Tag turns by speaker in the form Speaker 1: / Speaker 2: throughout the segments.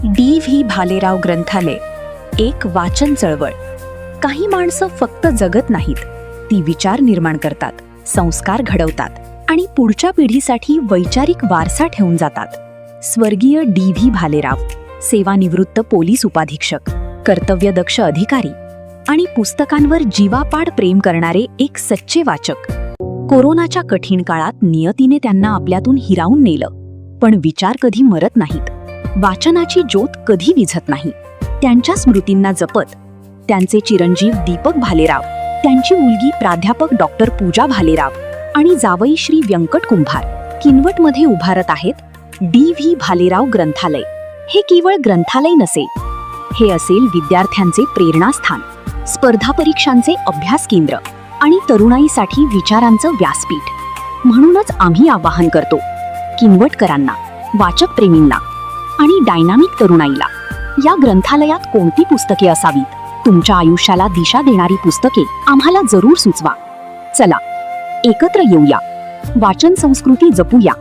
Speaker 1: DV. Bhalerao ग्रंथालय एक वाचन चळवळ. काही माणसं फक्त जगत नाहीत, ती विचार निर्माण करतात, संस्कार घडवतात आणि पुढच्या पिढीसाठी वैचारिक वारसा ठेवून जातात. स्वर्गीय डी.व्ही. भालेराव, सेवानिवृत्त पोलीस उपाधीक्षक, कर्तव्यदक्ष अधिकारी आणि पुस्तकांवर जीवापाड प्रेम करणारे एक सच्चे वाचक. कोरोनाच्या कठीण काळात नियतीने त्यांना आपल्यातून हिरावून नेलं, पण विचार कधी मरत नाहीत, वाचनाची ज्योत कधी विझत नाही. त्यांच्या स्मृतींना जपत त्यांचे चिरंजीव दीपक भालेराव, त्यांची मुलगी प्राध्यापक डॉक्टर पूजा भालेराव आणि जावई श्री व्यंकट कुंभार किनवटमध्ये उभारत आहेत डी.व्ही. भालेराव ग्रंथालय. हे केवळ ग्रंथालय नसेल, हे असेल विद्यार्थ्यांचे प्रेरणास्थान, स्पर्धा परीक्षांचे अभ्यास केंद्र आणि तरुणाईसाठी विचारांचं व्यासपीठ. म्हणूनच आम्ही आवाहन करतो किनवटकरांना, वाचक प्रेमींना आणि डायनामिक तरुणाईला, या ग्रंथालयात कोणती पुस्तके असावीत? तुमच्या आयुष्याला दिशा देणारी पुस्तके आम्हाला जरूर सुचवा. चला एकत्र येऊया, वाचन संस्कृती जपूया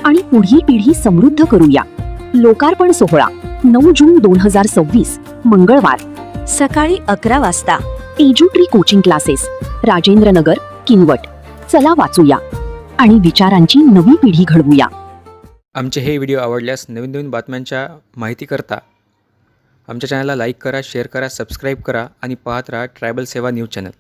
Speaker 1: आणि पुढील पिढी समृद्ध करूया. लोकार्पण सोहळा 9 जून 2026 मंगळवार, सकाळी 11 वाजता. एज्युट्री कोचिंग क्लासेस, राजेंद्र नगर, किनवट. चला वाचूया आणि विचारांची नवी पिढी घडवूया.
Speaker 2: आमचे हे व्हिडिओ आवडल्यास नवीन बातम्यांच्या माहितीकरता आमच्या चॅनलला लाईक करा, शेअर करा, सबस्क्राईब करा आणि पाहत राहा ट्रायबल सेवा न्यूज चॅनल.